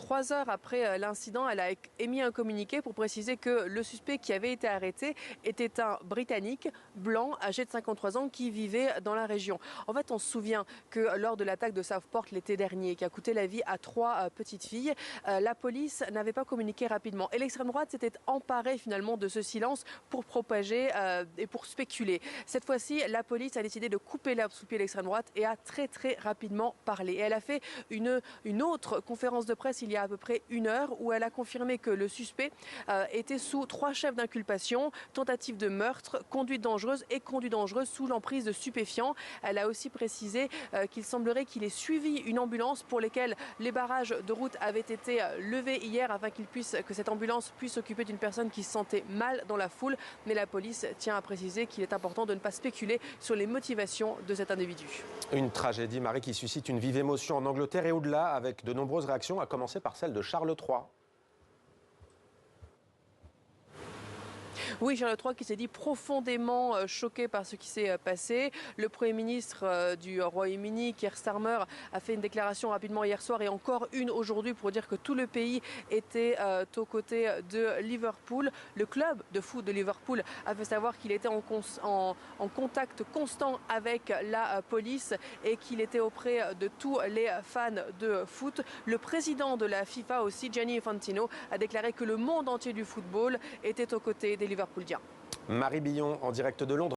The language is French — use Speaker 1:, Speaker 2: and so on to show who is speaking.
Speaker 1: 3 heures après l'incident, elle a émis un communiqué pour préciser que le suspect qui avait été arrêté était un Britannique blanc âgé de 53 ans qui vivait dans la région. En fait, on se souvient que lors de l'attaque de Southport l'été dernier, qui a coûté la vie à 3 petites filles, la police n'avait pas communiqué rapidement. Et l'extrême droite s'était emparée finalement de ce silence pour propager et pour spéculer. Cette fois-ci, la police a décidé de couper l'herbe sous le pied de l'extrême droite et a très rapidement parlé. Et elle a fait une autre conférence de presse il y a à peu près 1 heure où elle a confirmé que le suspect était sous 3 chefs d'inculpation: tentative de meurtre, conduite dangereuse et conduite dangereuse sous l'emprise de stupéfiants. Elle a aussi précisé qu'il semblerait qu'il ait suivi une ambulance pour laquelle les barrages de route avaient été levés hier afin que cette ambulance puisse s'occuper d'une personne qui se sentait mal dans la foule. Mais la police tient à préciser qu'il est important de ne pas spéculer sur les motivations de cet individu.
Speaker 2: Une tragédie, Marie, qui suscite une vive émotion en Angleterre et au-delà, avec de nombreuses réactions, à commencer par celle de Charles III.
Speaker 1: Oui, Charles III qui s'est dit profondément choqué par ce qui s'est passé. Le Premier ministre du Royaume-Uni, Keir Starmer, a fait une déclaration rapidement hier soir et encore une aujourd'hui pour dire que tout le pays était aux côtés de Liverpool. Le club de foot de Liverpool a fait savoir qu'il était en contact constant avec la police et qu'il était auprès de tous les fans de foot. Le président de la FIFA aussi, Gianni Infantino, a déclaré que le monde entier du football était aux côtés des Liverpooliens.
Speaker 2: Marie Billon en direct de Londres.